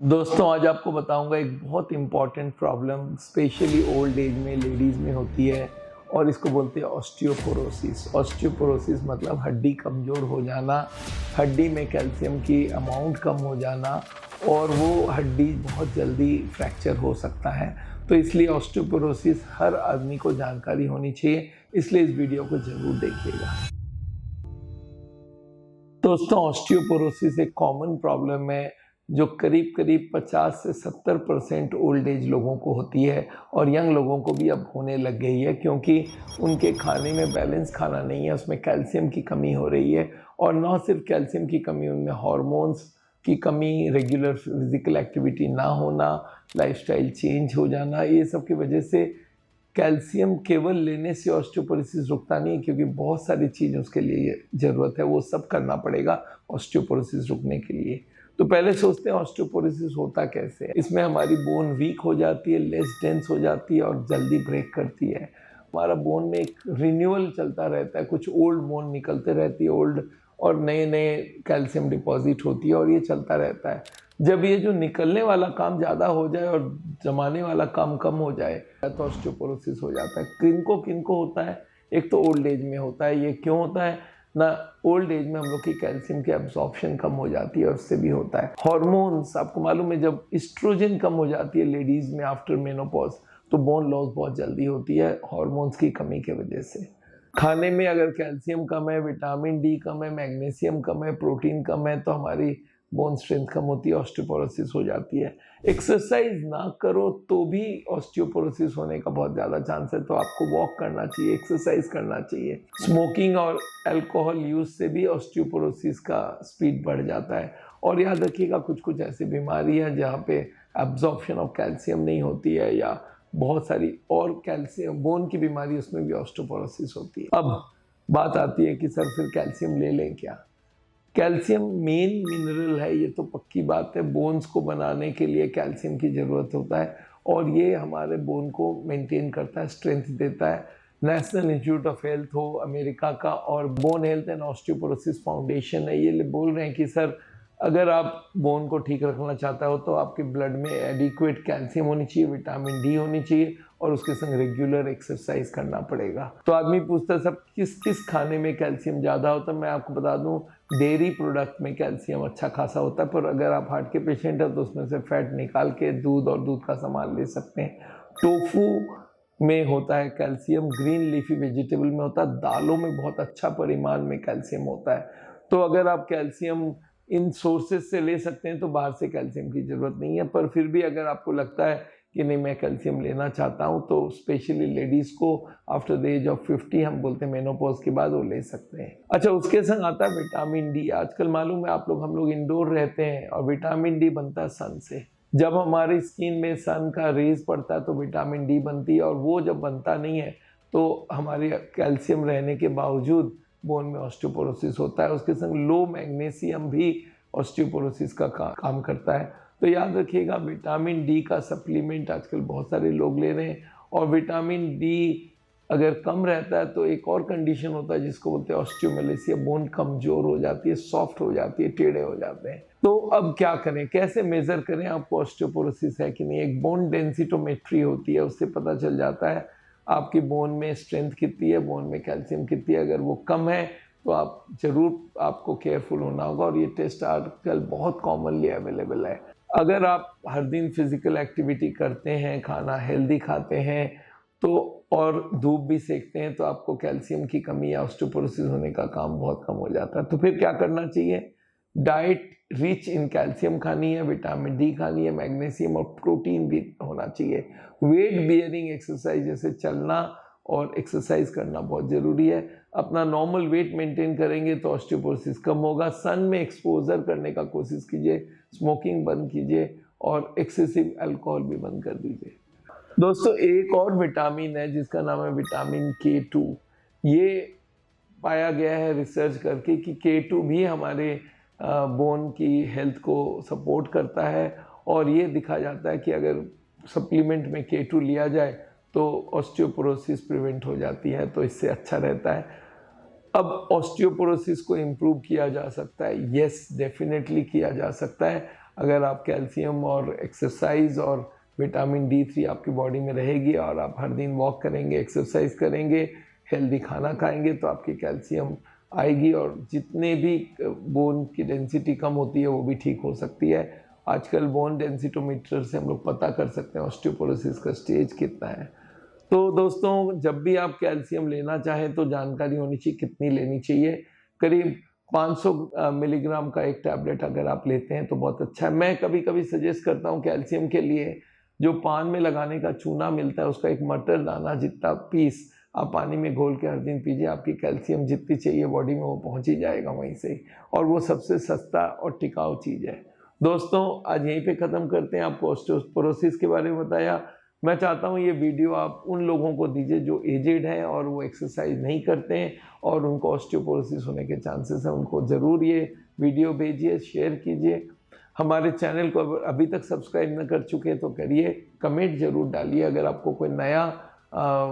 दोस्तों आज आपको बताऊंगा एक बहुत important problem specially old age में लेडीज़ में होती है और इसको बोलते हैं ऑस्टियोपोरोसिस। ऑस्टियोपोरोसिस मतलब हड्डी कमज़ोर हो जाना, हड्डी में कैल्शियम की अमाउंट कम हो जाना और वो हड्डी बहुत जल्दी फ्रैक्चर हो सकता है। तो इसलिए ऑस्टियोपोरोसिस हर आदमी को जानकारी होनी चाहिए, इसलिए इस वीडियो को ज़रूर देखिएगा। दोस्तों ऑस्टियोपोरोसिस एक कॉमन प्रॉब्लम है जो करीब करीब 50 से 70% ओल्ड एज लोगों को होती है और यंग लोगों को भी अब होने लग गई है, क्योंकि उनके खाने में बैलेंस खाना नहीं है, उसमें कैल्शियम की कमी हो रही है। और न सिर्फ कैल्शियम की कमी, उनमें हार्मोन्स की कमी, रेगुलर फिजिकल एक्टिविटी ना होना, लाइफस्टाइल चेंज हो जाना, ये सब की वजह से कैल्शियम केवल लेने से ऑस्टियोपोरोसिस रुकता नहीं, क्योंकि बहुत सारी चीज़ उसके लिए ज़रूरत है, वो सब करना पड़ेगा ऑस्टियोपोरोसिस रुकने के लिए। तो पहले सोचते हैं ऑस्टियोपोरोसिस होता कैसे है। इसमें हमारी बोन वीक हो जाती है, लेस डेंस हो जाती है और जल्दी ब्रेक करती है। हमारा बोन में एक रिन्यूअल चलता रहता है, कुछ ओल्ड बोन निकलते रहती है, ओल्ड और नए नए कैल्शियम डिपॉजिट होती है और ये चलता रहता है। जब ये जो निकलने वाला काम ज़्यादा हो जाए और जमाने वाला काम कम हो जाए तो ऑस्टियोपोरोसिस हो जाता है। किनको होता है? एक तो ओल्ड एज में होता है। ये क्यों होता है ना? ओल्ड एज में हम लोग की कैल्शियम की एब्जॉर्प्शन कम हो जाती है और उससे भी होता है। हार्मोन्स, आपको मालूम है जब एस्ट्रोजन कम हो जाती है लेडीज में आफ्टर मेनोपॉज तो बोन लॉस बहुत जल्दी होती है हार्मोन्स की कमी की वजह से। खाने में अगर कैल्शियम कम है, विटामिन डी कम है, मैग्नीशियम कम है, प्रोटीन कम है तो हमारी बोन स्ट्रेंथ कम होती है, ऑस्टियोपोरोसिस हो जाती है। एक्सरसाइज ना करो तो भी ऑस्टियोपोरोसिस होने का बहुत ज़्यादा चांस है, तो आपको वॉक करना चाहिए, एक्सरसाइज करना चाहिए। स्मोकिंग और अल्कोहल यूज से भी ऑस्टियोपोरोसिस का स्पीड बढ़ जाता है। और याद रखिएगा कुछ कुछ ऐसी बीमारी है जहाँ पे एब्जॉर्प्शन ऑफ कैल्शियम नहीं होती है, या बहुत सारी और कैल्शियम बोन की बीमारी, उसमें भी ऑस्टियोपोरोसिस होती है। अब बात आती है कि सर फिर कैल्शियम ले लें क्या? कैल्शियम मेन मिनरल है, ये तो पक्की बात है। बोन्स को बनाने के लिए कैल्शियम की ज़रूरत होता है और ये हमारे बोन को मेंटेन करता है, स्ट्रेंथ देता है। नेशनल इंस्टीट्यूट ऑफ हेल्थ हो अमेरिका का और bone health and osteoporosis foundation है, ये बोल रहे हैं कि सर अगर आप बोन को ठीक रखना चाहता हो तो आपके ब्लड में एडिक्वेट कैल्शियम होनी चाहिए, विटामिन डी होनी चाहिए और उसके संग रेगुलर एक्सरसाइज करना पड़ेगा। तो आदमी पूछता है सब किस किस खाने में कैल्शियम ज़्यादा होता है? मैं आपको बता दूं डेयरी प्रोडक्ट में कैल्शियम अच्छा खासा होता है, पर अगर आप हार्ट के पेशेंट हैं तो उसमें से फैट निकाल के दूध और दूध का सामान ले सकते हैं। टोफू में होता है कैल्शियम, ग्रीन लीफी वेजिटेबल में होता है, दालों में बहुत अच्छा परिमाण में कैल्शियम होता है। तो अगर आप कैल्शियम इन सोर्सेज से ले सकते हैं तो बाहर से कैल्शियम की ज़रूरत नहीं है। पर फिर भी अगर आपको लगता है कि नहीं मैं कैल्शियम लेना चाहता हूँ तो स्पेशली लेडीज़ को आफ्टर द एज ऑफ 50, हम बोलते हैं मेनोपॉज के बाद, वो ले सकते हैं। अच्छा, उसके संग आता है विटामिन डी। आजकल मालूम है हम लोग इंडोर रहते हैं और विटामिन डी बनता है सन से। जब हमारी स्किन में सन का रेज पड़ता है तो विटामिन डी बनती है और वो जब बनता नहीं है तो हमारी कैल्शियम रहने के बावजूद बोन में ऑस्टियोपोरोसिस होता है। उसके संग लो मैग्नीशियम भी ऑस्टियोपोरोसिस का काम करता है। तो याद रखिएगा विटामिन डी का सप्लीमेंट आजकल बहुत सारे लोग ले रहे हैं। और विटामिन डी अगर कम रहता है तो एक और कंडीशन होता है जिसको बोलते हैं ऑस्टियोमेलेसिया, बोन कमजोर हो जाती है, सॉफ्ट हो जाती है, टेढ़े हो जाते हैं। तो अब क्या करें, कैसे मेजर करें आपको ऑस्टियोपोरोसिस है कि नहीं? एक बोन डेंसिटोमेट्री होती है, उससे पता चल जाता है आपकी बोन में स्ट्रेंथ कितनी है, बोन में कैल्शियम कितनी है। अगर वो कम है तो आप जरूर आपको केयरफुल होना होगा और ये टेस्ट आजकल बहुत कॉमनली अवेलेबल है। अगर आप हर दिन फिजिकल एक्टिविटी करते हैं, खाना हेल्दी खाते हैं तो और धूप भी सेकते हैं तो आपको कैल्शियम की कमी या ऑस्टियोपोरोसिस होने का काम बहुत कम हो जाता है। तो फिर क्या करना चाहिए? डाइट रिच इन कैल्शियम खानी है, विटामिन डी खानी है, मैग्नीशियम और प्रोटीन भी होना चाहिए। वेट बियरिंग एक्सरसाइज जैसे चलना और एक्सरसाइज करना बहुत ज़रूरी है। अपना नॉर्मल वेट मेंटेन करेंगे तो ऑस्टियोपोरोसिस कम होगा। सन में एक्सपोजर करने का कोशिश कीजिए, स्मोकिंग बंद कीजिए और एक्सेसिव अल्कोहल भी बंद कर दीजिए। दोस्तों एक और विटामिन है जिसका नाम है विटामिन K2। ये पाया गया है रिसर्च करके कि K2 भी हमारे बोन की हेल्थ को सपोर्ट करता है और ये दिखा जाता है कि अगर सप्लीमेंट में K2 लिया जाए तो ऑस्टियोपोरोसिस प्रिवेंट हो जाती है, तो इससे अच्छा रहता है। अब ऑस्टियोपोरोसिस को इम्प्रूव किया जा सकता है, यस डेफिनेटली किया जा सकता है। अगर आप कैल्शियम और एक्सरसाइज और विटामिन D3 आपकी बॉडी में रहेगी और आप हर दिन वॉक करेंगे, एक्सरसाइज करेंगे, हेल्दी खाना खाएंगे तो आपकी कैल्शियम आएगी और जितने भी बोन की डेंसिटी कम होती है वो भी ठीक हो सकती है। आजकल बोन डेंसिटोमीटर से हम लोग पता कर सकते हैं ऑस्टियोपोरोसिस का स्टेज कितना है। तो दोस्तों, जब भी आप कैल्शियम लेना चाहें तो जानकारी होनी चाहिए कितनी लेनी चाहिए। करीब 500 मिलीग्राम का एक टैबलेट अगर आप लेते हैं तो बहुत अच्छा है। मैं कभी कभी सजेस्ट करता हूँ कैल्शियम के लिए जो पान में लगाने का चूना मिलता है उसका एक मटर दाना जितना पीस आप पानी में घोल के हर दिन पीजिए, आपकी कैल्शियम जितनी चाहिए बॉडी में वो पहुंच ही जाएगा वहीं से ही, और वो सबसे सस्ता और टिकाऊ चीज़ है। दोस्तों, आज यहीं पे ख़त्म करते हैं। आपको ऑस्टियोपोरोसिस के बारे में बताया। मैं चाहता हूँ ये वीडियो आप उन लोगों को दीजिए जो एजेड हैं और वो एक्सरसाइज नहीं करते हैं और उनको ऑस्टियोपोरोसिस होने के चांसेस हैं। उनको ज़रूर ये वीडियो भेजिए, शेयर कीजिए। हमारे चैनल को अभी तक सब्सक्राइब न कर चुके तो करिए, कमेंट ज़रूर डालिए। अगर आपको कोई नया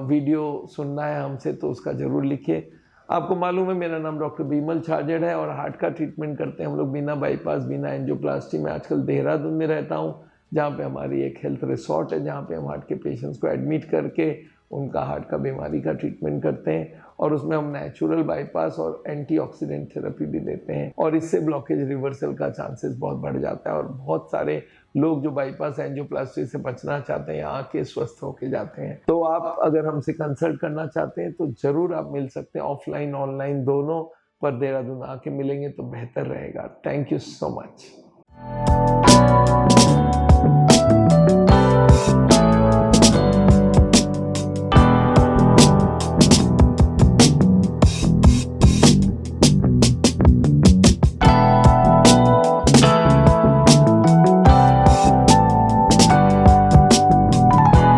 वीडियो सुनना है हमसे तो उसका ज़रूर लिखिए। आपको मालूम है मेरा नाम डॉक्टर बीमल छाजेड़ है और हार्ट का ट्रीटमेंट करते हैं हम लोग बिना बाईपास, बिना एंजियोप्लास्टी में। आजकल देहरादून में रहता हूँ जहाँ पे हमारी एक हेल्थ रिसोर्ट है जहाँ पे हम हार्ट के पेशेंट्स को एडमिट करके उनका हार्ट का बीमारी का ट्रीटमेंट करते हैं और उसमें हम नेचुरल बाईपास और एंटीऑक्सीडेंट थेरेपी भी देते हैं और इससे ब्लॉकेज रिवर्सल का चांसेस बहुत बढ़ जाता है और बहुत सारे लोग जो बाईपास एंजियोप्लास्टी से बचना चाहते हैं यहाँ के स्वस्थ होके जाते हैं। तो आप अगर हमसे कंसल्ट करना चाहते हैं तो ज़रूर आप मिल सकते हैं, ऑफलाइन ऑनलाइन दोनों, पर देहरादून आके मिलेंगे तो बेहतर रहेगा। Thank you so much.